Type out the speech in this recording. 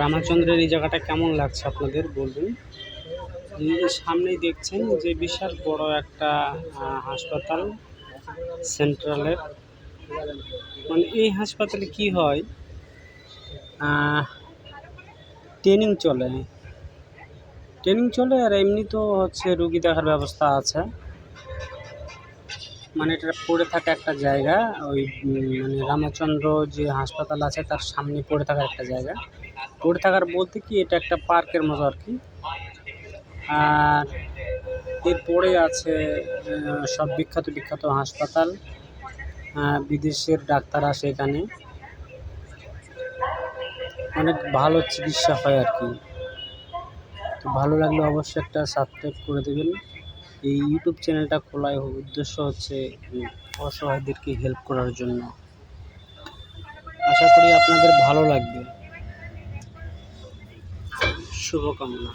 রামাচন্দ্রের এই জায়গাটা কেমন লাগছে আপনাদের বলবেন। এই যে সামনেই দেখছেন যে বিশাল বড় একটা হাসপাতাল সেন্ট্রালের। মানে এই হাসপাতালে কি হয়, ট্রেনিং চলে আর এমনি তো হচ্ছে রুগী দেখার ব্যবস্থা আছে। মানে এটা পড়ে থাকা একটা জায়গা, ওই মানে রামচন্দ্র যে হাসপাতাল আছে তার সামনে পড়ে থাকার একটা জায়গা। পড়ে থাকার বলতে কি, এটা একটা পার্কের মতো আর কি। আর এরপরে আছে সব বিখ্যাত হাসপাতাল, বিদেশের ডাক্তার আসে এখানে, অনেক ভালো চিকিৎসা হয় আর কি। তো ভালো লাগলে অবশ্যই একটা সাবস্ক্রাইব করে দেবেন। এই ইউটিউব চ্যানেলটা খোলার উদ্দেশ্য হচ্ছে অসহায়দেরকে হেল্প করার জন্য। আশা করি আপনাদের ভালো লাগবে। শুভকামনা।